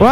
Ouais.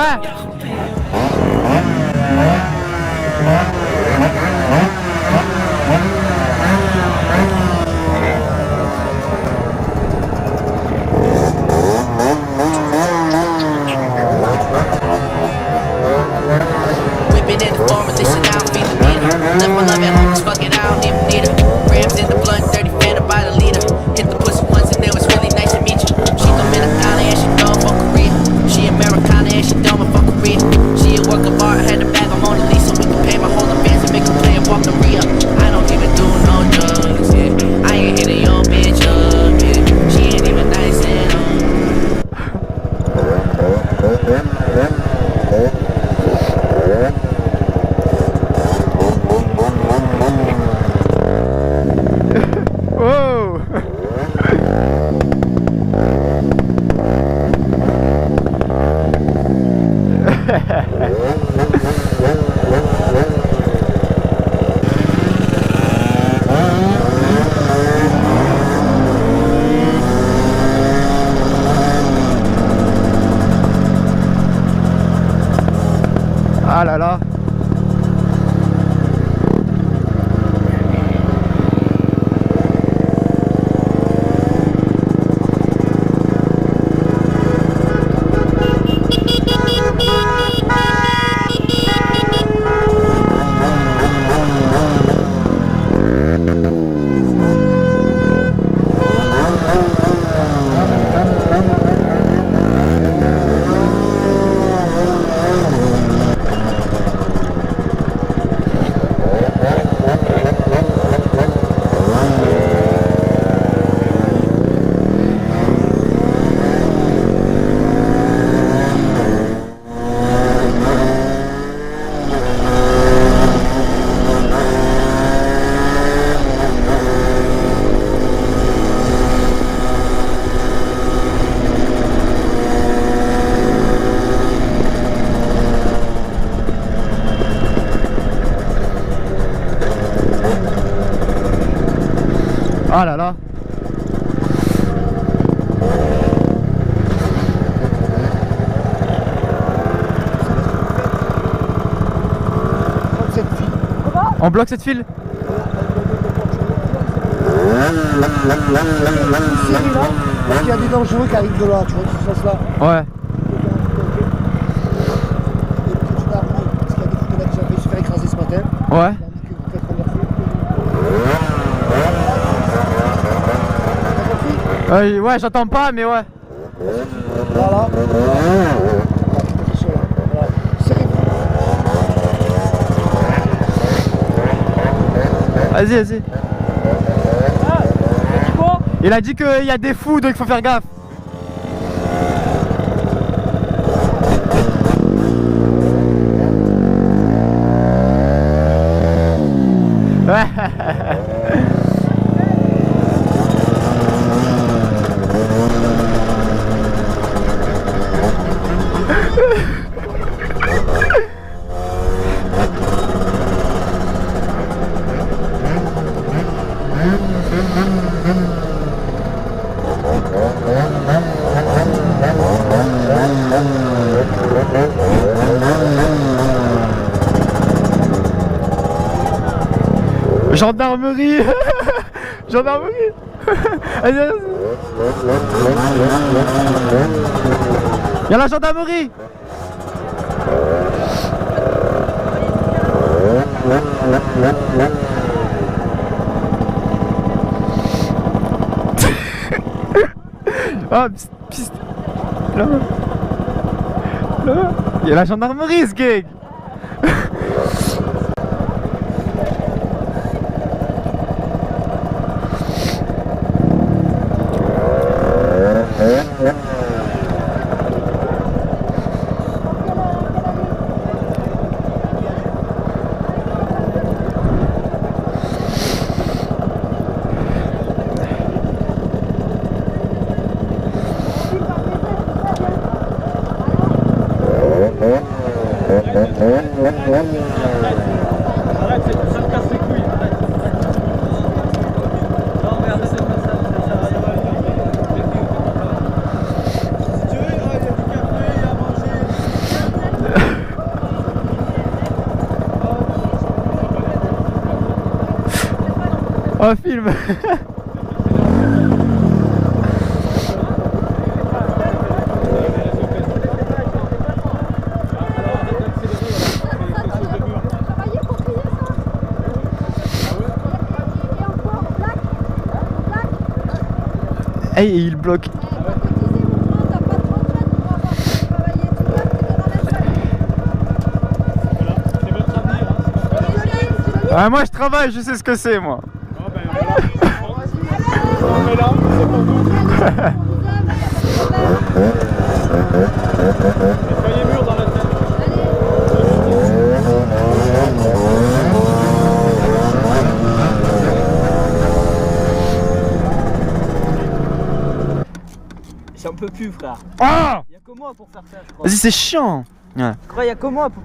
Ah là là. Ah là là. On bloque cette file. Il y a des dangereux qui arrivent de là, tu vois, de ce sens-là. Ouais. Parce qu'il y a des photos là qui ont fait se faire écraser ce matin. Ouais. Ouais, j'entends pas, mais ouais. Voilà. Vas-y, vas-y. Il a dit qu'il y a des fous, donc il faut faire gaffe. Gendarmerie. Gendarmerie. Vas-y, vas-y. Y'a la gendarmerie. Ah, piste. Là. Là. Y'a la gendarmerie, ce gag. Oh, film. Hey, il bloque. Ah, moi je travaille, je sais ce que c'est moi. J'en peux plus, frère. Ah, Y'a que moi pour faire ça, je crois. vas-y, c'est chiant. Ouais. Je crois y'a que moi pour...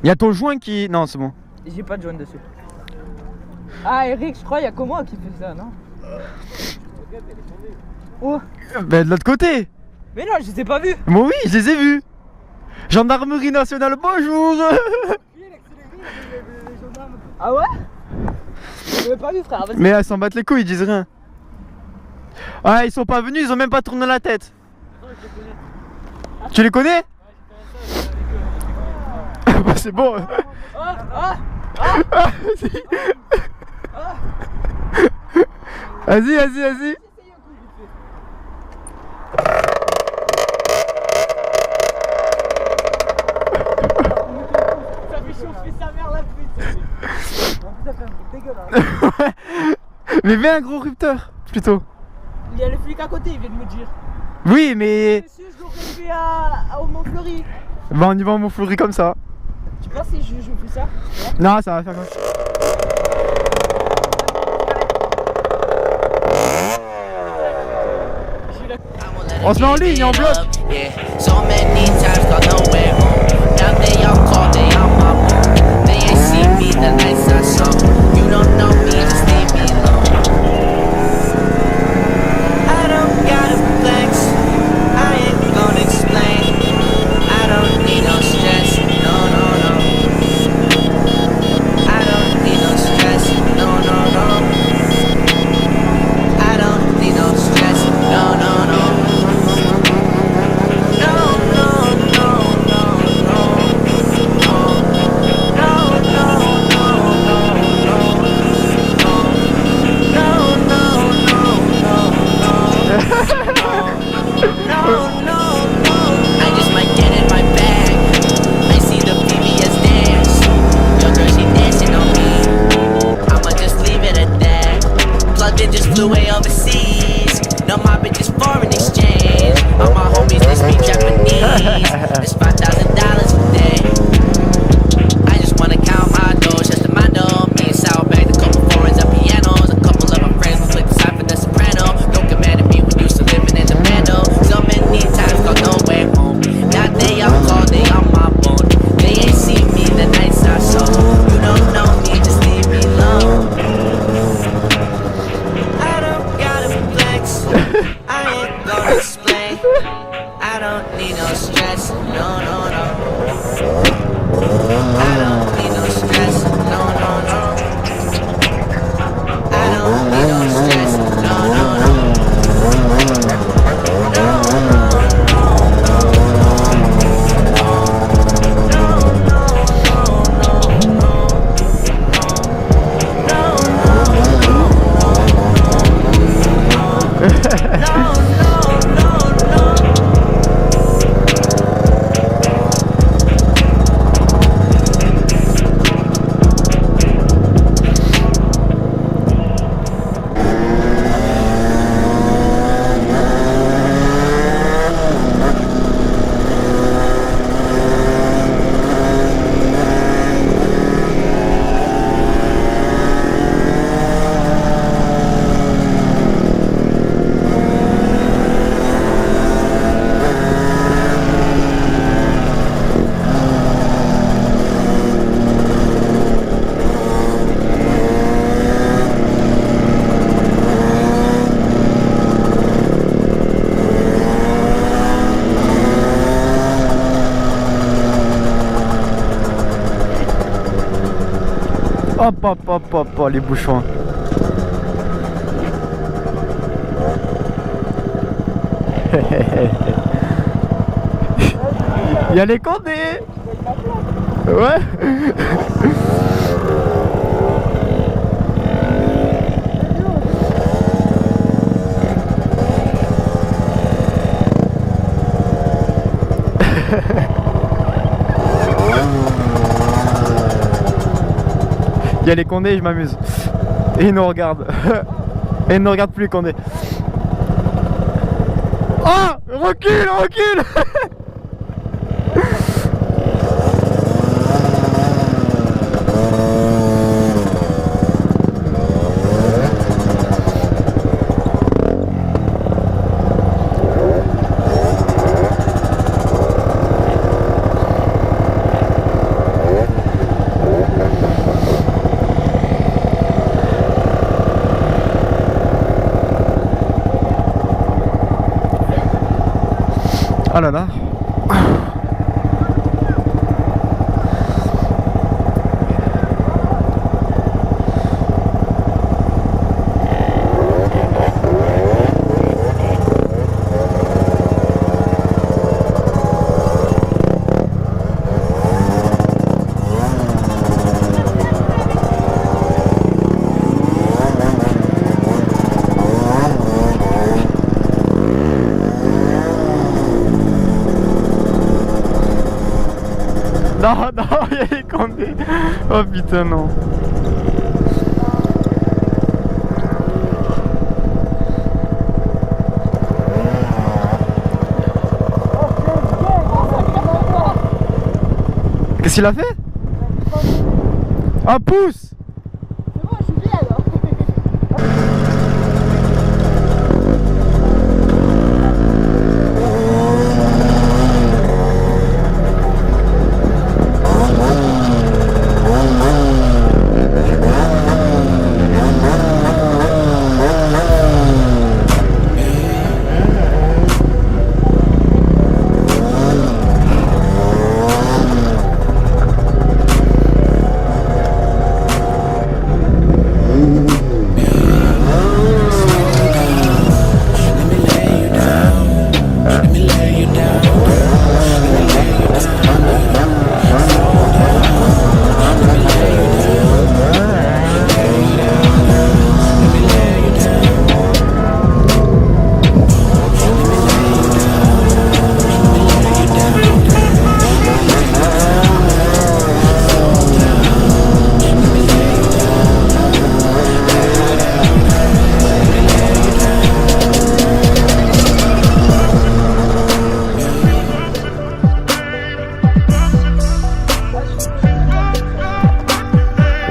Il y a ton joint qui... Non, c'est bon. J'ai pas de jaune dessus. Ah, Eric, je crois y'a que moi qui fait ça, non? Oh. Ben de l'autre côté. Mais non, je les ai pas vus. Moi oui, je les ai vus. Gendarmerie nationale, bonjour. Ah ouais? Je l'ai pas vu, frère. Mais elles s'en battent les couilles, ils disent rien. Ah, ils sont pas venus, ils ont même pas tourné la tête. Tu les connais? Bah, c'est bon. Vas-y, vas-y, vas-y. Ça fait chaud, je fais sa mère la pute. Ça fait un truc dégueulasse. Mais viens un gros rupteur, plutôt. Il y a le flic à côté, il vient de me dire. Oui, mais... Monsieur, je l'aurais fait au Mont-Fleury. Bah on y va en Montfleury comme ça. Tu penses si je fais ça? Non, ça va faire quoi? On se met en ligne, en bloc. I don't need no stress, no, no, Hop, hop, hop, hop, hop, les bouchons. Il y a les condés. Ouais. Il y a les condés, je m'amuse. Et ils nous regardent. Et ils ne regardent plus les condés. Oh, recule, recule. Ah là là. Non, non, il y a les condés. Oh putain, non. Qu'est-ce qu'il a fait? Un pouce. C'est bon, je suis bien alors.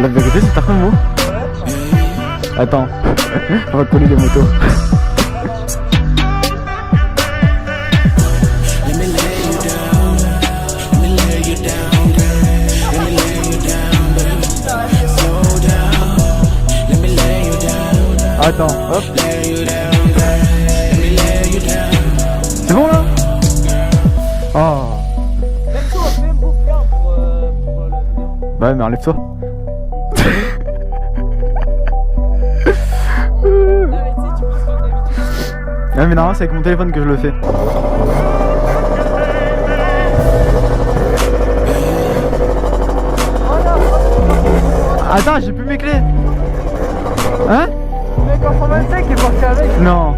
La vérité, c'est un mot. Attends, on va coller des motos. Attends, hop. C'est bon là? Oh. Bah mais enlève-toi. Ouais mais non, c'est avec mon téléphone que je le fais. Attends, j'ai plus mes clés. Hein? Le mec en 125 est parti avec. Non.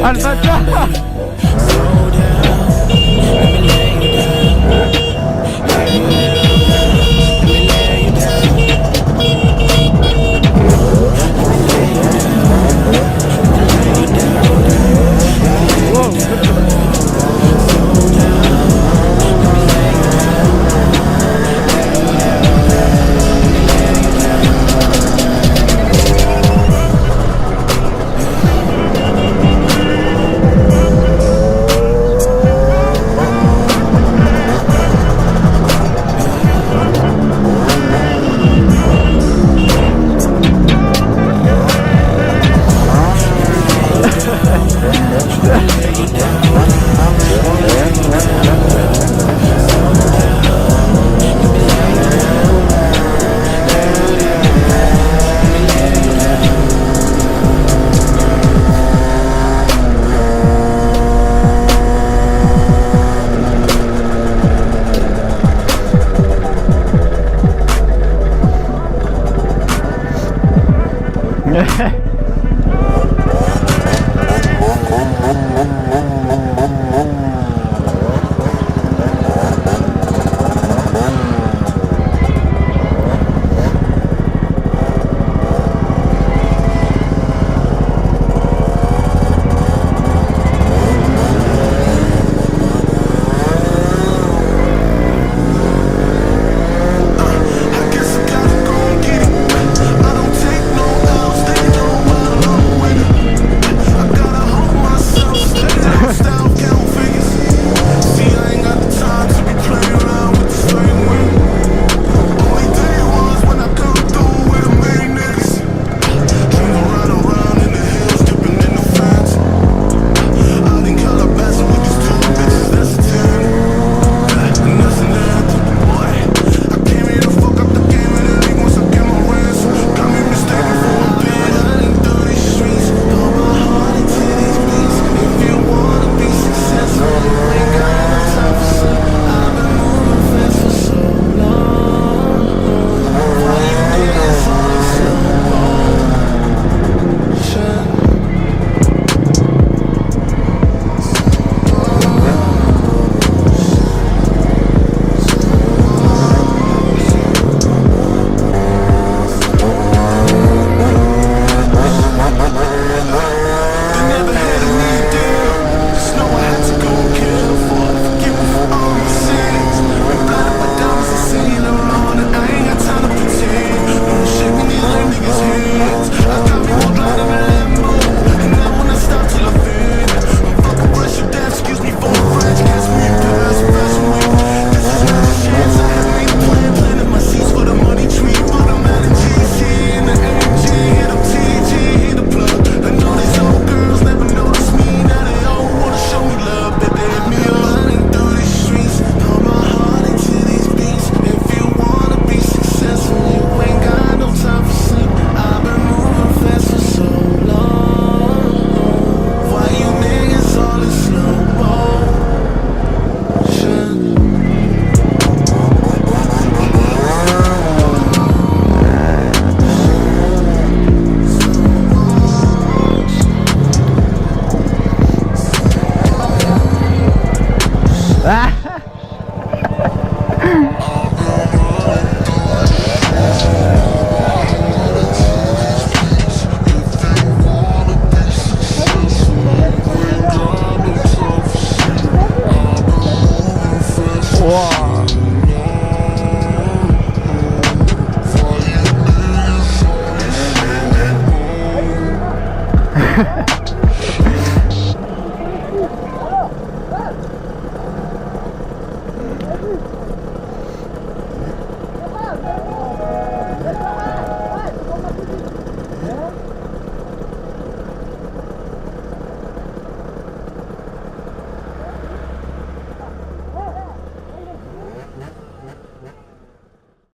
Ah le bâtard! Wow.